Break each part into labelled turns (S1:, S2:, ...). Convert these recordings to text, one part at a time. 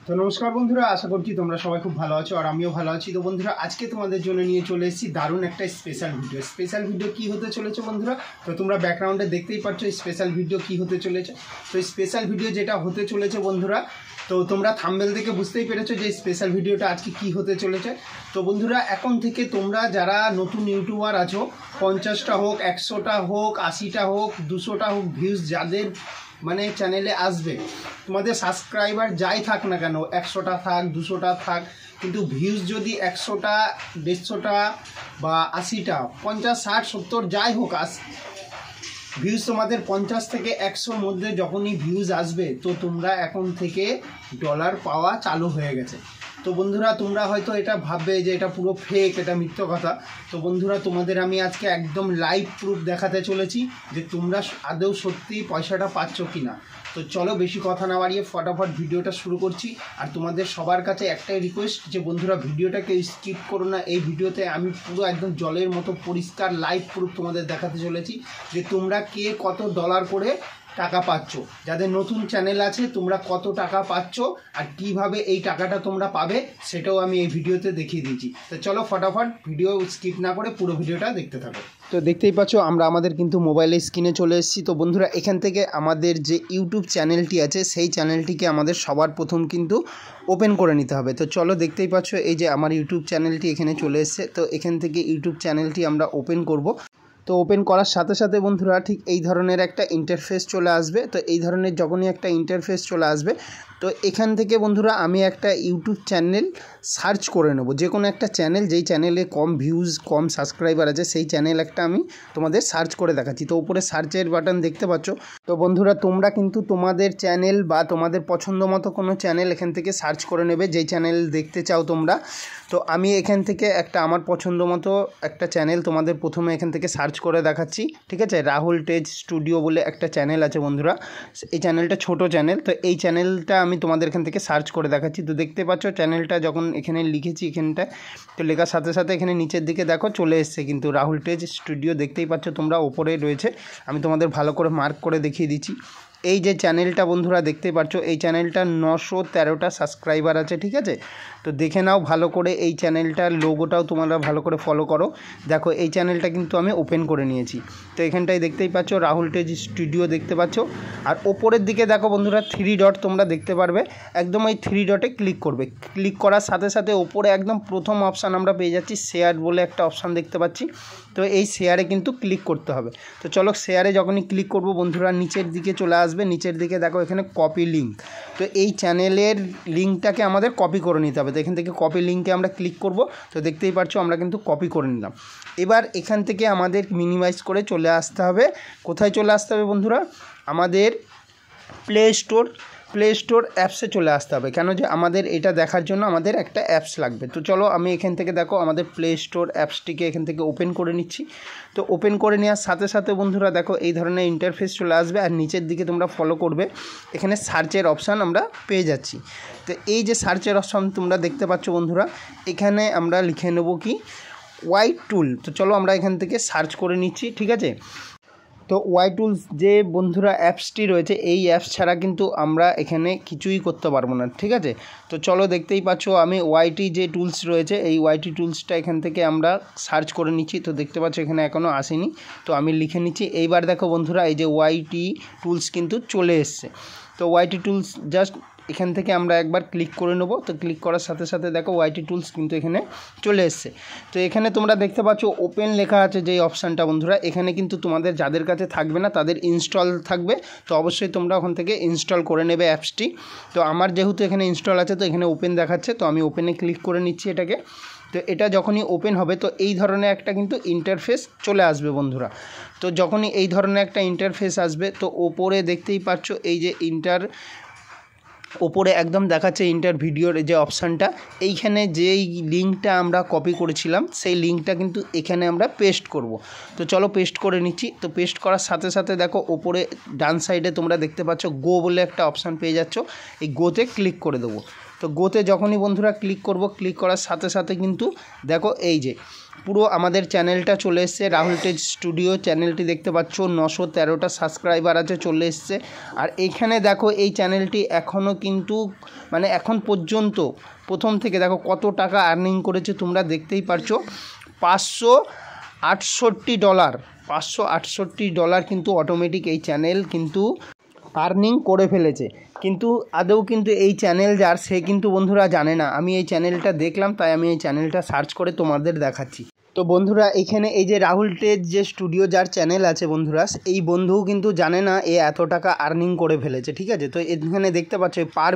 S1: তো নমস্কার বন্ধুরা, আশা করছি তোমরা সবাই খুব ভালো আছো আর আমিও ভালো আছি। তো বন্ধুরা, আজকে তোমাদের জন্য নিয়ে চলে এসেছি দারুণ একটা স্পেশাল ভিডিও কি হতে চলেছে বন্ধুরা। তো তোমরা ব্যাকগ্রাউন্ডে দেখতেই পাচ্ছ স্পেশাল ভিডিও কি হতে চলেছে। তো স্পেশাল ভিডিও যেটা হতে চলেছে বন্ধুরা, তো তোমরা থাম্বনেল থেকে বুঝতেই পেরেছো যে স্পেশাল ভিডিওটা আজকে কি হতে চলেছে। তো বন্ধুরা, এখন থেকে তোমরা যারা নতুন ইউটিউবার আছো, 50টা হোক, 100টা হোক, 80টা হোক, 200টা হোক ভিউজ যাদের মানে চ্যানেলে আসবে, তোমাদের সাবস্ক্রাইবার যাই থাক না কেন, 100টা থাক, 200টা থাক, কিন্তু ভিউজ যদি 100টা, 150টা বা 80টা, 50, 60, 70 যাই হোক ভিউজ তোমাদের 50 থেকে 100-র মধ্যে যখনই ভিউজ আসবে, তো তোমরা এখন থেকে ডলার পাওয়া চালু হয়ে গেছে। তো বন্ধুরা, তোমরা হয়তো এটা ভাববে যে এটা পুরো ফেক, এটা মিথ্যে কথা। তো বন্ধুরা, তোমাদের আমি আজকে একদম লাইভ প্রুফ দেখাতে চলেছি যে তোমরা আদৌ সত্যি পয়সাটা পাচ্ছ কি না। তো চলো বেশি কথা না বাড়িয়ে ফটাফট ভিডিওটা শুরু করছি। আর তোমাদের সবার কাছে একটাই রিকোয়েস্ট যে বন্ধুরা, ভিডিওটাকে স্কিপ করো না। এই ভিডিওতে আমি পুরো একদম জলের মতো পরিষ্কার লাইভ প্রুফ তোমাদের দেখাতে চলেছি যে তোমরা কে কত ডলার করে টাকা পাচ্ছ। যাদের নতুন চ্যানেল আছে, তোমরা কত টাকা পাচ্ছ আর কিভাবে এই টাকাটা তোমরা পাবে সেটাও আমি এই ভিডিওতে দেখিয়ে দিয়েছি। তো চলো ফটাফট ভিডিও স্কিপ না করে পুরো ভিডিওটা দেখতে থাকো। তো দেখতেই পাচ্ছ আমরা আমাদের কিন্তু মোবাইলের স্ক্রিনে চলে এসেছি। তো বন্ধুরা, এখান থেকে আমাদের যে ইউটিউব চ্যানেলটি আছে সেই চ্যানেলটিকে আমাদের সবার প্রথম কিন্তু ওপেন করে নিতে হবে। তো চলো, দেখতেই পাচ্ছ এই যে আমার ইউটিউব চ্যানেলটি এখানে চলে এসেছে। তো এখান থেকে ইউটিউব চ্যানেলটি আমরা ওপেন করব। তো ওপেন করার সাথে সাথে বন্ধুরা ঠিক এই ধরনের একটা ইন্টারফেস চলে আসবে। তো এই ধরনের যখনই একটা ইন্টারফেস চলে আসবে, তো এখান থেকে বন্ধুরা আমি একটা ইউটিউব চ্যানেল সার্চ করে নেব, যে কোনো একটা চ্যানেল যেই চ্যানেলে কম ভিউজ, কম সাবস্ক্রাইবার আছে, সেই চ্যানেল একটা আমি তোমাদের সার্চ করে দেখাচ্ছি। তো উপরে সার্চের বাটন দেখতে পাচ্ছ। তো বন্ধুরা, তোমরা কিন্তু তোমাদের চ্যানেল বা তোমাদের পছন্দ মতো কোনো চ্যানেল এখান থেকে সার্চ করে নেবে, যেই চ্যানেল দেখতে চাও তোমরা। তো আমি এখান থেকে একটা আমার পছন্দ মতো একটা চ্যানেল তোমাদের প্রথমে এখান থেকে সার্চ করে দেখাচ্ছি, ঠিক আছে। রাহুল টেজ স্টুডিও বলে একটা চ্যানেল আছে বন্ধুরা, এই চ্যানেলটা ছোট চ্যানেল। তো এই চ্যানেলটা আমি তোমাদের এখান থেকে সার্চ করে দেখাচ্ছি। তো দেখতে পাচ্ছ চ্যানেলটা যখন এখানে লিখেছি, এখানটায় তো লেখার সাথে সাথে এখানে নিচের দিকে দেখো চলে এসছে কিন্তু রাহুল টেজ স্টুডিও, দেখতেই পাচ্ছ তোমরা, ওপরে রয়েছে। আমি তোমাদের ভালো করে মার্ক করে দেখিয়ে দিচ্ছি। এই যে চ্যানেলটা বন্ধুরা দেখতেই পাচ্ছ, এই চ্যানেলটা 913টা সাবস্ক্রাইবার আছে, ঠিক আছে। তো দেখে নাও ভালো করে, এই চ্যানেলটার লোগোটাও তোমরা ভালো করে ফলো করো। দেখো এই চ্যানেলটা কিন্তু আমি ওপেন করে নিয়েছি। তো এখানটায় দেখতেই পাচ্ছ রাহুল টেজ স্টুডিও দেখতে পাচ্ছ। আর ওপরের দিকে দেখো বন্ধুরা 3 ডট তোমরা দেখতে পারবে, একদম এই 3 ডটে ক্লিক করবে। ক্লিক করার সাথে সাথে ওপরে একদম প্রথম অপশান আমরা পেয়ে যাচ্ছি, শেয়ার বলে একটা অপশান দেখতে পাচ্ছি। তো এই শেয়ারে কিন্তু ক্লিক করতে হবে। তো চলো, শেয়ারে যখনই ক্লিক করব বন্ধুরা নিচের দিকে চলে আসবে। নিচের দিকে দেখো এখানে কপি লিঙ্ক। তো এই চ্যানেলের লিঙ্কটাকে আমাদের কপি করে নিতে হবে। তো এখান থেকে কপি লিঙ্কে আমরা ক্লিক করব। তো দেখতেই পাচ্ছ আমরা কিন্তু কপি করে নিলাম। এবার এখান থেকে আমাদের মিনিমাইজ করে চলে আসতে হবে। কোথায় চলে আসতে হবে বন্ধুরা? আমাদের প্লে স্টোর অ্যাপসে চলে আসতে হবে। কেন যে আমাদের এটা দেখার জন্য আমাদের একটা অ্যাপস লাগবে। তো চলো, আমি এখান থেকে দেখো আমাদের প্লে স্টোর অ্যাপসটিকে এখান থেকে ওপেন করে নিচ্ছি। তো ওপেন করে নেওয়ার সাথে সাথে বন্ধুরা দেখো এই ধরনের ইন্টারফেস চলে আসবে। আর নিচের দিকে তোমরা ফলো করবে, এখানে সার্চের অপশান আমরা পেয়ে যাচ্ছি। তো এই যে সার্চের অপশান তোমরা দেখতে পাচ্ছ বন্ধুরা, এখানে আমরা লিখে নেব কি ওয়াই টুল। তো চলো আমরা এখান থেকে সার্চ করে নিচ্ছি, ঠিক আছে। তো ওয়াই টুলস যে বন্ধুরা অ্যাপসটি রয়েছে, এই অ্যাপস ছাড়া কিন্তু আমরা এখানে কিছুই করতে পারবো না, ঠিক আছে। তো চলো, দেখতেই পাচ্ছ আমি ওয়াইটি যে টুলস রয়েছে, এই ওয়াইটি টুলসটা এখান থেকে আমরা সার্চ করে নিচ্ছি। তো দেখতে পাচ্ছ এখানে এখনও আসেনি, তো আমি লিখে নিচ্ছি। এইবার দেখো বন্ধুরা এই যে ওয়াইটি টুলস কিন্তু চলে এসছে। তো ওয়াইটি টুলস জাস্ট এখান থেকে আমরা একবার ক্লিক করে নেব। তো ক্লিক করার সাথে সাথে দেখো ওয়াইটি টুলস কিন্তু এখানে চলে এসছে। তো এখানে তোমরা দেখতে পাচ্ছ ওপেন লেখা আছে যেই অপশানটা বন্ধুরা, এখানে কিন্তু তোমাদের যাদের কাছে থাকবে না তাদের ইনস্টল থাকবে। তো অবশ্যই তোমরা ওখান থেকে ইনস্টল করে নেবে অ্যাপসটি। তো আমার যেহেতু এখানে ইনস্টল আছে, তো এখানে ওপেন দেখাচ্ছে, তো আমি ওপেনে ক্লিক করে নিচ্ছি এটাকে। তো এটা যখনই ওপেন হবে, তো এই ধরনের একটা কিন্তু ইন্টারফেস চলে আসবে বন্ধুরা। তো যখনই এই ধরনের একটা ইন্টারফেস আসবে, তো ওপরে দেখতেই পাচ্ছ এই যে ওপরে একদম দেখাচ্ছে ইন্টার ভিডিওর যে অপশানটা, এইখানে যেই লিঙ্কটা আমরা কপি করেছিলাম সেই লিঙ্কটা কিন্তু এখানে আমরা পেস্ট করব। তো চলো পেস্ট করে নিচ্ছি। তো পেস্ট করার সাথে সাথে দেখো ওপরে ডান সাইডে তোমরা দেখতে পাচ্ছ গো বলে একটা অপশান পেয়ে যাচ্ছ, এই গোতে ক্লিক করে দেবো। তো গোতে যখনই বন্ধুরা ক্লিক করব, ক্লিক করার সাথে সাথে কিন্তু দেখো এই যে পুরো আমাদের চ্যানেলটা চলে এসছে, রাহুল টেজ স্টুডিও চ্যানেলটি দেখতে পাচ্ছ, 913টা সাবস্ক্রাইবার আছে, চলে এসছে। আর এইখানে দেখো এই চ্যানেলটি এখনও কিন্তু মানে এখন পর্যন্ত প্রথম থেকে দেখো কত টাকা আর্নিং করেছে তোমরা দেখতেই পারছো। $568 কিন্তু অটোমেটিক এই চ্যানেল কিন্তু আর্নিং করে ফেলেছে। কিন্তু আদৌ কিন্তু এই চ্যানেল যার, সে কিন্তু বন্ধুরা জানে না। আমি এই চ্যানেলটা দেখলাম, তাই আমি এই চ্যানেলটা সার্চ করে তোমাদের দেখাচ্ছি। তো বন্ধুরা এখানে এই যে রাহুল টেজ যে স্টুডিও যার চ্যানেল আছে বন্ধুরা, এই বন্ধুও কিন্তু জানে না এ এত টাকা আর্নিং করে ফেলেছে, ঠিক আছে। তো এখানে দেখতে পাচ্ছ পার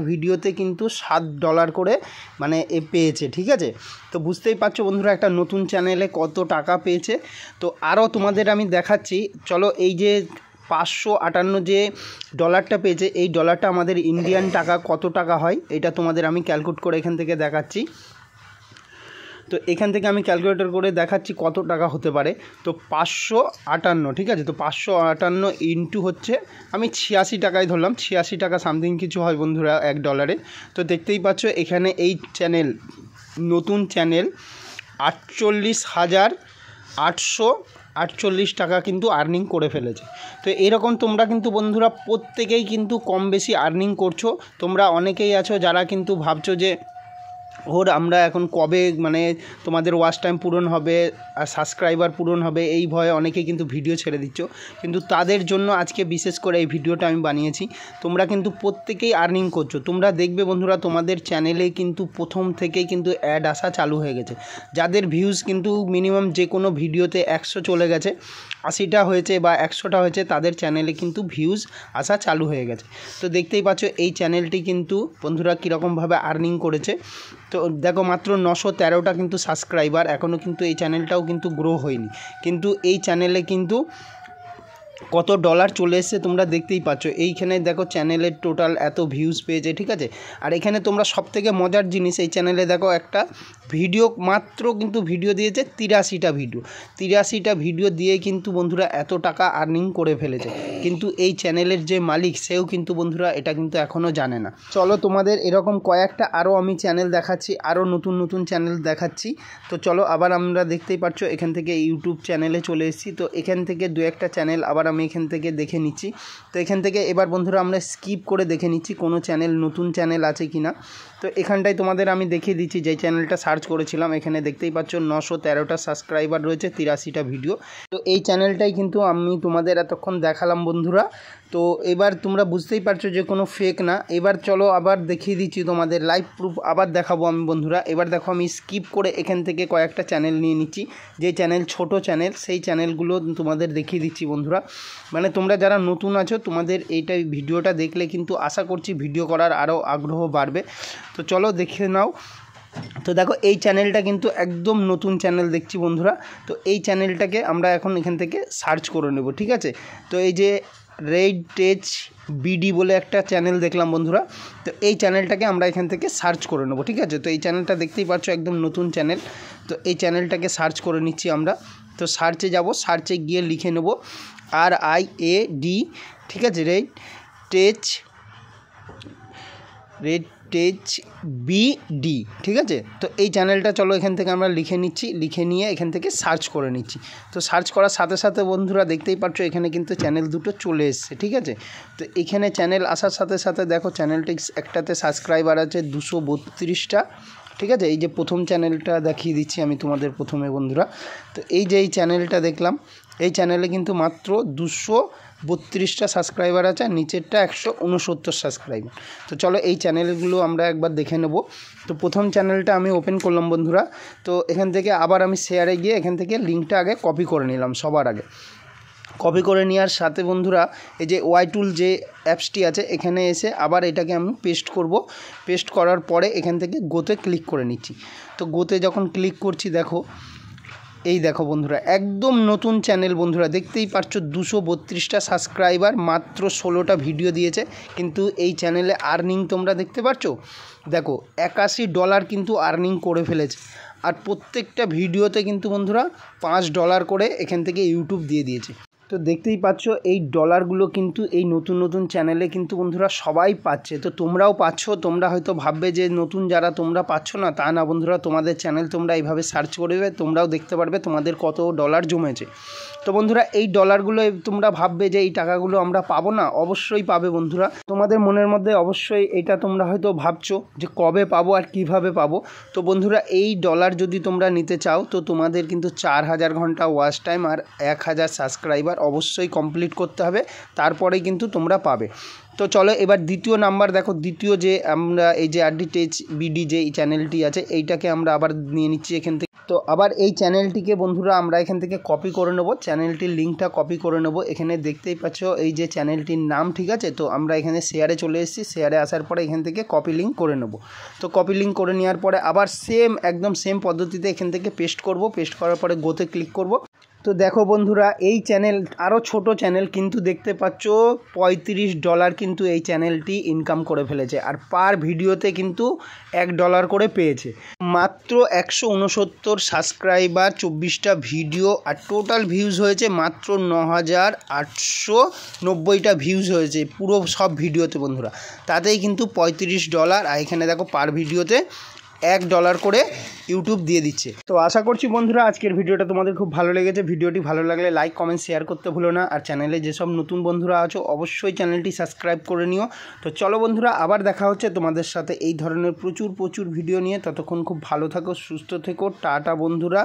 S1: ভিডিওতে কিন্তু $7 করে মানে এ পেয়েছে, ঠিক আছে। তো বুঝতেই পারছো বন্ধুরা একটা নতুন চ্যানেলে কত টাকা পেয়েছে। তো আরও তোমাদের আমি দেখাচ্ছি, চলো। এই যে 558 যে ডলারটা পেয়েছে, এই ডলারটা আমাদের ইন্ডিয়ান টাকা কত টাকা হয় এটা তোমাদের আমি ক্যালকুলেট করে এখান থেকে দেখাচ্ছি। তো এখান থেকে আমি ক্যালকুলেটর করে দেখাচ্ছি কত টাকা হতে পারে। তো 558, ঠিক আছে। তো 558 ইন্টু হচ্ছে, আমি 86 টাকায় ধরলাম, 86 টাকা সামথিং কিছু হয় বন্ধুরা $1। তো দেখতেই পাচ্ছ এখানে এই চ্যানেল, নতুন চ্যানেল 48,848 টাকা কিন্তু আর্নিং করে ফেলেছে। তো এরকম তোমরা কিন্তু বন্ধুরা প্রত্যেকেই কিন্তু কম বেশি আর্নিং করছো। তোমরা অনেকেই আছো যারা কিন্তু ভাবছো যে আমরা এখন কবে মানে তোমাদের ওয়াচ টাইম পূরণ হবে আর সাবস্ক্রাইবার পূরণ হবে, এই ভয়ে অনেকেই কিন্তু ভিডিও ছেড়ে দিচ্ছ। কিন্তু তাদের জন্য আজকে বিশেষ করে এই ভিডিওটা আমি বানিয়েছি। তোমরা কিন্তু প্রত্যেকেই আর্নিং করছো। তোমরা দেখবে বন্ধুরা তোমাদের চ্যানেলে কিন্তু প্রথম থেকেই কিন্তু অ্যাড আসা চালু হয়ে গেছে। যাদের ভিউজ কিন্তু মিনিমাম যে কোনো ভিডিওতে 100 চলে গেছে, 80টা হয়েছে বা 100টা হয়েছে, তাদের চ্যানেলে কিন্তু ভিউজ আসা চালু হয়ে গেছে। তো দেখতেই পাচ্ছ এই চ্যানেলটি কিন্তু বন্ধুরা কীরকমভাবে আর্নিং করেছে। তো দেখো মাত্র 913টা কিন্তু সাবস্ক্রাইবার, এখনও কিন্তু এই চ্যানেলটাও কিন্তু গ্রো হয়নি। কিন্তু এই চ্যানেলে কিন্তু কত ডলার চলে এসছে তোমরা দেখতেই পাচ্ছ। এইখানে দেখো চ্যানেলের টোটাল এত ভিউজ পেয়েছে, ঠিক আছে। আর এখানে তোমরা সবথেকে মজার জিনিস, এই চ্যানেলে দেখো একটা ভিডিও মাত্র কিন্তু ভিডিও দিয়েছে 83টা ভিডিও দিয়ে কিন্তু বন্ধুরা এত টাকা আর্নিং করে ফেলেছে। কিন্তু এই চ্যানেলের যে মালিক, সেও কিন্তু বন্ধুরা এটা কিন্তু এখনও জানে না। চলো তোমাদের এরকম কয়েকটা আরও আমি চ্যানেল দেখাচ্ছি, আরও নতুন চ্যানেল দেখাচ্ছি। তো চলো আবার আমরা দেখতেই পাচ্ছ এখান থেকে ইউটিউব চ্যানেলে চলে এসেছি। তো এখান থেকে দু একটা চ্যানেল আবার আমি এখান থেকে দেখে নিচ্ছি। তো এখান থেকে এবার বন্ধুরা আমরা স্কিপ করে দেখে নিচ্ছি কোনো চ্যানেল, নতুন চ্যানেল আছে কি না। তো এখানটায় তোমাদের আমি দেখিয়ে দিচ্ছি যে চ্যানেলটা সার্চ করেছিলাম। এখানে দেখতেই পাচ্ছ 913টা সাবস্ক্রাইবার রয়েছে, 83টা ভিডিও। তো এই চ্যানেলটাই কিন্তু আমি তোমাদের এতক্ষণ দেখালাম বন্ধুরা। তো এবার তোমরা বুঝতেই পারছো যে কোনো ফেক না। এবার চলো আবার দেখিয়ে দিচ্ছি তোমাদের লাইভ প্রুফ আবার দেখাবো আমি বন্ধুরা। এবার দেখো আমি স্কিপ করে এখান থেকে কয়েকটা চ্যানেল নিয়ে নিচ্ছি, যে চ্যানেল ছোট চ্যানেল, সেই চ্যানেলগুলো তোমাদের দেখিয়ে দিচ্ছি বন্ধুরা। মানে তোমরা যারা নতুন আছো তোমাদের এইটাই ভিডিওটা দেখলে কিন্তু আশা করছি ভিডিও করার আরও আগ্রহ বাড়বে। তো চলো দেখে নাও। তো দেখো এই চ্যানেলটা কিন্তু একদম নতুন চ্যানেল দেখছি বন্ধুরা। তো এই চ্যানেলটাকে আমরা এখন এখান থেকে সার্চ করে নেব, ঠিক আছে। তো এই যে রাহুল টেজ বিডি বলে একটা চ্যানেল দেখলাম বন্ধুরা। তো এই চ্যানেলটাকে আমরা এখান থেকে সার্চ করে নেব, ঠিক আছে। তো এই চ্যানেলটা দেখতেই পাচ্ছ একদম নতুন চ্যানেল। তো এই চ্যানেলটাকে সার্চ করে নিচ্ছি আমরা। তো সার্চে যাব, সার্চে গিয়ে লিখে নেব RIAD, ঠিক আছে, রাহুল টেজ বিডি, ঠিক আছে। তো এই চ্যানেলটা চলো এখান থেকে আমরা লিখে নিচ্ছি, লিখে নিয়ে এখান থেকে সার্চ করে নিচ্ছি। তো সার্চ করার সাথে সাথে বন্ধুরা দেখতেই পাচ্ছ এখানে কিন্তু চ্যানেল দুটো চলে এসছে, ঠিক আছে। তো এখানে চ্যানেল আসার সাথে সাথে দেখো চ্যানেলটি একটাতে সাবস্ক্রাইবার আছে 232টা, ঠিক আছে। এই যে প্রথম চ্যানেলটা দেখিয়ে দিচ্ছি আমি তোমাদের প্রথমে বন্ধুরা। তো এই যে এই চ্যানেলটা দেখলাম, এই চ্যানেলে কিন্তু মাত্র 232টা সাবস্ক্রাইবার আছে, আর নিচেরটা 169 সাবস্ক্রাইবার। তো চলো এই চ্যানেলগুলো আমরা একবার দেখে নেব। তো প্রথম চ্যানেলটা আমি ওপেন করলাম বন্ধুরা। তো এখান থেকে আবার আমি শেয়ারে গিয়ে এখান থেকে লিঙ্কটা আগে কপি করে নিলাম। সবার আগে কপি করে নেওয়ার সাথে বন্ধুরা এই যে ওয়াইটুল যে অ্যাপসটি আছে, এখানে এসে আবার এটাকে আমি পেস্ট করব। পেস্ট করার পরে এখান থেকে গোতে ক্লিক করে নিচ্ছি। তো গোতে যখন ক্লিক করছি দেখো, এই দেখো বন্ধুরা একদম নতুন চ্যানেল বন্ধুরা, দেখতেই পাচ্ছ 232টা সাবস্ক্রাইবার, মাত্র 16টা ভিডিও দিয়েছে। কিন্তু এই চ্যানেলে আর্নিং তোমরা দেখতে পাচ্ছ, দেখো $81 কিন্তু আর্নিং করে ফেলেছে। আর প্রত্যেকটা ভিডিওতে কিন্তু বন্ধুরা $5 করে এখান থেকে ইউটিউব দিয়ে দিয়েছে। তো দেখতেই পাচ্ছ এই ডলারগুলো কিন্তু এই নতুন নতুন চ্যানেলে কিন্তু বন্ধুরা সবাই পাচ্ছে। তো তোমরাও পাচ্ছ। তোমরা হয়তো ভাববে যে নতুন যারা তোমরা পাচ্ছ না, তা না বন্ধুরা, তোমাদের চ্যানেল তোমরা এইভাবে সার্চ করবে, তোমরাও দেখতে পারবে তোমাদের কত ডলার জমেছে। তো বন্ধুরা এই ডলারগুলো তোমরা ভাববে যে এই টাকাগুলো আমরা পাবো না, অবশ্যই পাবে বন্ধুরা। তোমাদের মনের মধ্যে অবশ্যই এটা তোমরা হয়তো ভাবছো যে কবে পাবো আর কিভাবে পাবো। তো বন্ধুরা এই ডলার যদি তোমরা নিতে চাও তো তোমাদের কিন্তু 4000 ঘন্টা ওয়াচ টাইম আর 1000 সাবস্ক্রাইবার অবশ্যই কমপ্লিট করতে হবে, তারপরেই কিন্তু তোমরা পাবে। তো চলো এবার দ্বিতীয় নাম্বার দেখো, দ্বিতীয় যে আমরা এই যে আরডি টেচ বিডি যে এই চ্যানেলটি আছে এইটাকে আমরা আবার নিয়ে নিচ্ছি এখান থেকে। তো আবার এই চ্যানেলটিকে বন্ধুরা আমরা এখান থেকে কপি করে নেব, চ্যানেলটির লিঙ্কটা কপি করে নেব। এখানে দেখতেই পাচ্ছ এই যে চ্যানেলটির নাম, ঠিক আছে। তো আমরা এখানে শেয়ারে চলে এসেছি, শেয়ারে আসার পরে এখান থেকে কপি লিঙ্ক করে নেব। তো কপি লিঙ্ক করে নেওয়ার পরে আবার একদম সেম পদ্ধতিতে এখান থেকে পেস্ট করব। পেস্ট করার পরে গোতে ক্লিক করব। তো দেখো বন্ধুরা এই চ্যানেল আরও ছোট চ্যানেল কিন্তু দেখতে পাচ্ছ $35 কিন্তু এই চ্যানেলটি ইনকাম করে ফেলেছে, আর পার ভিডিওতে কিন্তু $1 করে পেয়েছে। মাত্র 169 সাবস্ক্রাইবার, 24টা ভিডিও, আর টোটাল ভিউজ হয়েছে মাত্র 9890টা ভিউজ হয়েছে পুরো সব ভিডিওতে বন্ধুরা। তাতেই কিন্তু $35, আর এখানে দেখো পার ভিডিওতে $1 করে ইউটিউব দিয়ে দিচ্ছে। তো আশা করছি বন্ধুরা আজকের ভিডিওটা তোমাদের খুব ভালো লেগেছে। ভিডিওটি ভালো লাগলে লাইক কমেন্ট শেয়ার করতে ভুলো না, আর চ্যানেলে যেসব নতুন বন্ধুরা আছো অবশ্যই চ্যানেলটি সাবস্ক্রাইব করে নিও। তো চলো বন্ধুরা আবার দেখা হচ্ছে তোমাদের সাথে এই ধরনের প্রচুর ভিডিও নিয়ে। ততক্ষণ খুব ভালো থাকো, সুস্থ থেকো, টাটা বন্ধুরা।